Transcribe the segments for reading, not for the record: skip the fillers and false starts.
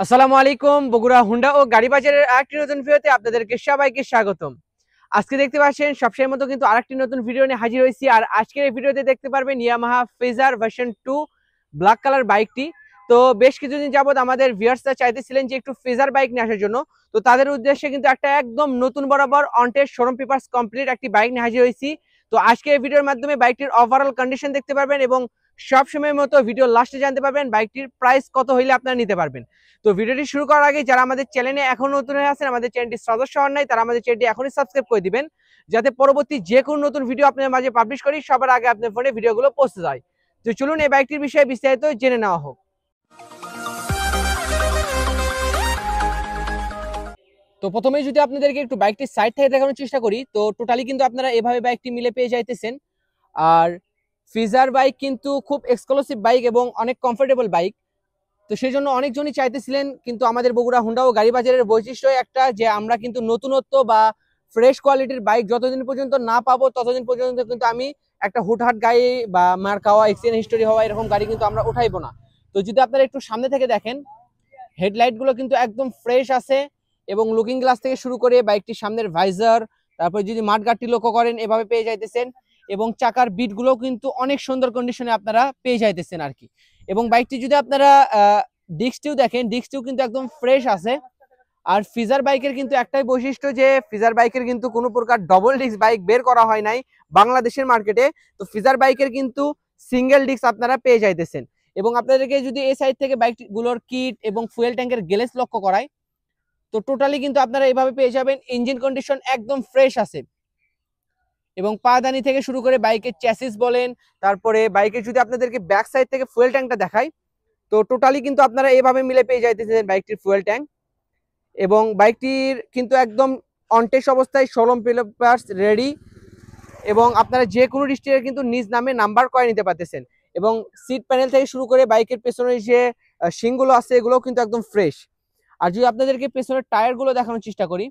আসসালামু আলাইকুম। বগুড়া হুন্ডা ও গাড়ি বাজারের আরেকটি নতুন ভিডিওতে আপনাদেরকে সবাইকে স্বাগতম। আজকে দেখতে পাচ্ছেন সবসময়ের মতো কিন্তু আরেকটি নতুন ভিডিও নিয়ে হাজির হয়েছি। আর আজকের এই ভিডিওতে দেখতে পারবেন Yamaha phasor version 2 black colour বাইকটি। তো বেশ কিছুদিন যাবত আমাদের ভিউয়ার্সরা চাইতেছিলেন যে একটু ফেজার বাইক নিয়ে আসার জন্য। তো তাদের উদ্দেশ্যে কিন্তু একটা একদম নতুন বরাবর অনটেস্ট শোরুম পেপারস কমপ্লিট একটি বাইক নিয়ে হাজির হয়েছি। তো আজকে এই ভিডিওর মাধ্যমে বাইকটির ওভারঅল কন্ডিশন দেখতে পারবেন এবং সব সময়ের মতো ভিডিও লাস্টে জানতে পারবেন বাইকটির প্রাইস কত হইলে আপনারা নিতে পারবেন। তো ভিডিওটি শুরু করার আগে যারা আমাদের চ্যানেলে এখন নতুন হয়ে আছেন, আমাদের চ্যানেলটি সদস্য হন নাই, তারা আমাদের চ্যানেলটি এখনই সাবস্ক্রাইব করে দিবেন, যাতে পরবর্তী যে কোনো নতুন ভিডিও আপনাদের মাঝে পাবলিশ করি সবার আগে আপনার ফোনে ভিডিওগুলো পৌঁছে যায়। তো চলুন এই বাইকটির বিষয়ে বিস্তারিত জেনে নেওয়া হোক। তো প্রথমেই যদি আপনাদেরকে একটু বাইকটির সাইড থেকে দেখানোর চেষ্টা করি, তো টোটালি কিন্তু আপনারা এভাবে বাইকটি মিলে পেয়ে যাইতেছেন। আর ফেজার বাইক কিন্তু খুব এক্সক্লুসিভ বাইক এবং অনেক কমফোর্টেবল বাইক। তো সেই জন্য অনেকজনই চাইতেছিলেন, কিন্তু আমাদের বগুড়া হুন্ডা ও গাড়ি বাজারের বৈশিষ্ট্য একটা যে আমরা কিন্তু নতুনত্ব বা ফ্রেশ কোয়ালিটির বাইক যতদিন পর্যন্ত না পাবো ততদিন পর্যন্ত কিন্তু আমি একটা হুটহাট গাড়ি বা মার খাওয়া এক্সিডেন্ট হিস্টোরি হওয়া এরকম গাড়ি কিন্তু আমরা উঠাইবো না। তো যদি আপনারা একটু সামনে থেকে দেখেন, হেডলাইটগুলো কিন্তু একদম ফ্রেশ আছে এবং লুকিং গ্লাস থেকে শুরু করে বাইকটির সামনের ভাইজার, তারপর যদি মাঠগাটটি লক্ষ্য করেন এভাবে পেয়ে যাইতেছেন এবং চাকার বিটগুলোও কিন্তু অনেক সুন্দর কন্ডিশনে আপনারা পেয়ে যাইতেছেন আর কি। এবং বাইকটি যদি আপনারা ডিস্কটিও দেখেন, ডিস্কটিও কিন্তু একদম ফ্রেশ আছে। আর ফিজার বাইকের কিন্তু একটাই বৈশিষ্ট্য যে ফিজার বাইকের কিন্তু কোনো প্রকার ডবল ডিস্ক বাইক বের করা হয় নাই বাংলাদেশের মার্কেটে। তো ফিজার বাইকের কিন্তু সিঙ্গেল ডিস্ক আপনারা পেয়ে যাইতেছেন। এবং আপনাদেরকে যদি এই সাইড থেকে বাইকগুলোর কিট এবং ফুয়েল ট্যাঙ্কের গ্যালেজ লক্ষ্য করায়, তো টোটালি কিন্তু আপনারা এভাবে পেয়ে যাবেন। ইঞ্জিন কন্ডিশন একদম ফ্রেশ আছে এবং পাদানি থেকে শুরু করে বাইকের চ্যাসিস বলেন, তারপরে বাইকের যদি আপনাদেরকে ব্যাক সাইড থেকে ফুয়েল ট্যাঙ্কটা দেখাই, তো টোটালি কিন্তু আপনারা এভাবে মিলে পেয়ে যাইতেছেন বাইকটির ফুয়েল ট্যাঙ্ক। এবং বাইকটির কিন্তু একদম অনটেস্ট অবস্থায় শোরুম পেপারস রেডি এবং আপনারা যে কোনো ডিস্ট্রিক্টের কিন্তু নিজ নামে নাম্বার করে নিতে পারতেছেন। এবং সিট প্যানেল থেকে শুরু করে বাইকের পেছনে যে শিংগুলো আছে এগুলোও কিন্তু একদম ফ্রেশ। আর যদি আপনাদেরকে পেছনের টায়ারগুলো দেখানোর চেষ্টা করি,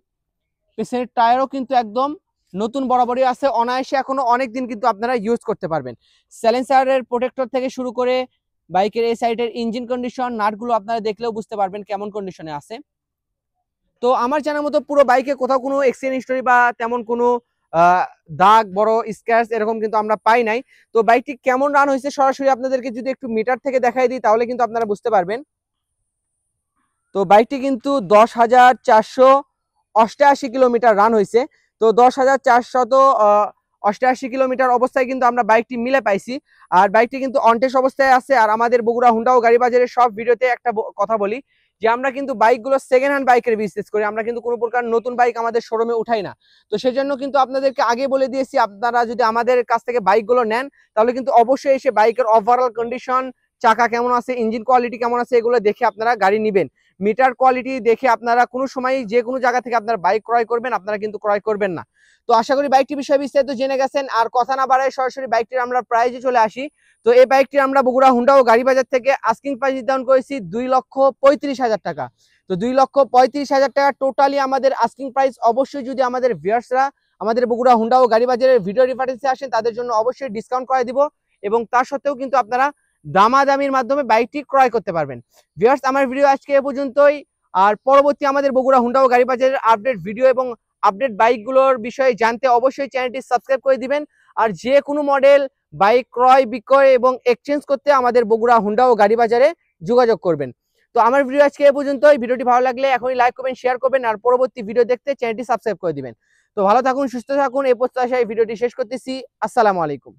পেছনের টায়ারও কিন্তু একদম নতুন বরাবরই আছে, অনায়াসে এখনো অনেক দিন কিন্তু আপনারা ইউজ করতে পারবেন। সাইলেন্সারের প্রোটেক্টর থেকে শুরু করে বাইকের এই সাইডের ইঞ্জিন কন্ডিশন, নাটগুলো আপনারা দেখলেও বুঝতে পারবেন কেমন কন্ডিশনে আছে। তো আমার জানার মতো পুরো বাইকে কোথাও কোনো এক্সিডেন্ট হিস্টোরি বা তেমন কোনো দাগ বড় স্ক্র্যাচ এরকম কিন্তু আমরা পাই নাই। তো বাইকটি কেমন রান হয়েছে সরাসরি আপনাদেরকে যদি একটু মিটার থেকে দেখাই দিই তাহলে কিন্তু আপনারা বুঝতে পারবেন। তো বাইকটি কিন্তু 10,488 কিলোমিটার রান হয়েছে। তো 10,488 কিলোমিটার অবস্থায় কিন্তু আমরা বাইকটি মিলে পাইছি। আর বাইকটি কিন্তু অনটেস্ট অবস্থায় আছে। আর আমাদের বগুড়া হুন্ডা ও গাড়ি বাজারের সব ভিডিওতে একটা কথা বলি যে আমরা কিন্তু বাইকগুলো সেকেন্ড হ্যান্ড বাইকের বিজনেস করি, আমরা কিন্তু কোনো প্রকার নতুন বাইক আমাদের শোরুমে উঠাই না। তো সেজন্য কিন্তু আপনাদেরকে আগে বলে দিয়েছি, আপনারা যদি আমাদের কাছ থেকে বাইকগুলো নেন তাহলে কিন্তু অবশ্যই এসে বাইকের ওভারঅল কন্ডিশন, চাকা কেমন আছে, ইঞ্জিন কোয়ালিটি কেমন আছে এগুলো দেখে আপনারা গাড়ি নেবেন। মিটার কোয়ালিটি দেখে আপনারা কোনো সময় যে কোনো জায়গা থেকে আপনারা বাইক ক্রয় করবেন, আপনারা কিন্তু ক্রয় করবেন না। তো আশা করি বাইকটির বিষয়ে বিস্তারিত জেনে গেছেন। আর কথা না বাড়ায় সরাসরি বাইকটির আমরা প্রাইজে চলে আসি। তো এই বাইকটি আমরা বগুড়া হুন্ডা ও গাড়ি বাজার থেকে আস্কিং প্রাইস নির্ধারণ করেছি 2,35,000 টাকা। তো 2,35,000 টাকা টোটালি আমাদের আস্কিং প্রাইস। অবশ্যই যদি আমাদের ভিউয়ার্সরা আমাদের বগুড়া হুন্ডা ও গাড়ি বাজারের ভিডিও রেফারেন্সে আসেন তাদের জন্য অবশ্যই ডিসকাউন্ট করে দিব এবং তার সত্ত্বেও কিন্তু আপনারা দামাদামির মাধ্যমে বাইকটি ক্রয় করতে পারবেন। ভিউয়ার্স, আমার ভিডিও আজকে এ পর্যন্তই। আর পরবর্তী আমাদের বগুড়া হুন্ডা ও গাড়ি বাজারের আপডেট ভিডিও এবং আপডেট বাইকগুলোর বিষয়ে জানতে অবশ্যই চ্যানেলটি সাবস্ক্রাইব করে দিবেন। আর যে কোনো মডেল বাইক ক্রয় বিক্রয় এবং এক্সচেঞ্জ করতে আমাদের বগুড়া হুন্ডা ও গাড়ি বাজারে যোগাযোগ করবেন। তো আমার ভিডিও আজকে এ পর্যন্তই। ভিডিওটি ভালো লাগলে এখনই লাইক করবেন, শেয়ার করবেন আর পরবর্তী ভিডিও দেখতে চ্যানেলটি সাবস্ক্রাইব করে দিবেন। তো ভালো থাকুন, সুস্থ থাকুন, এই প্রত্যাশায় ভিডিওটি শেষ করতেছি। আসসালামু আলাইকুম।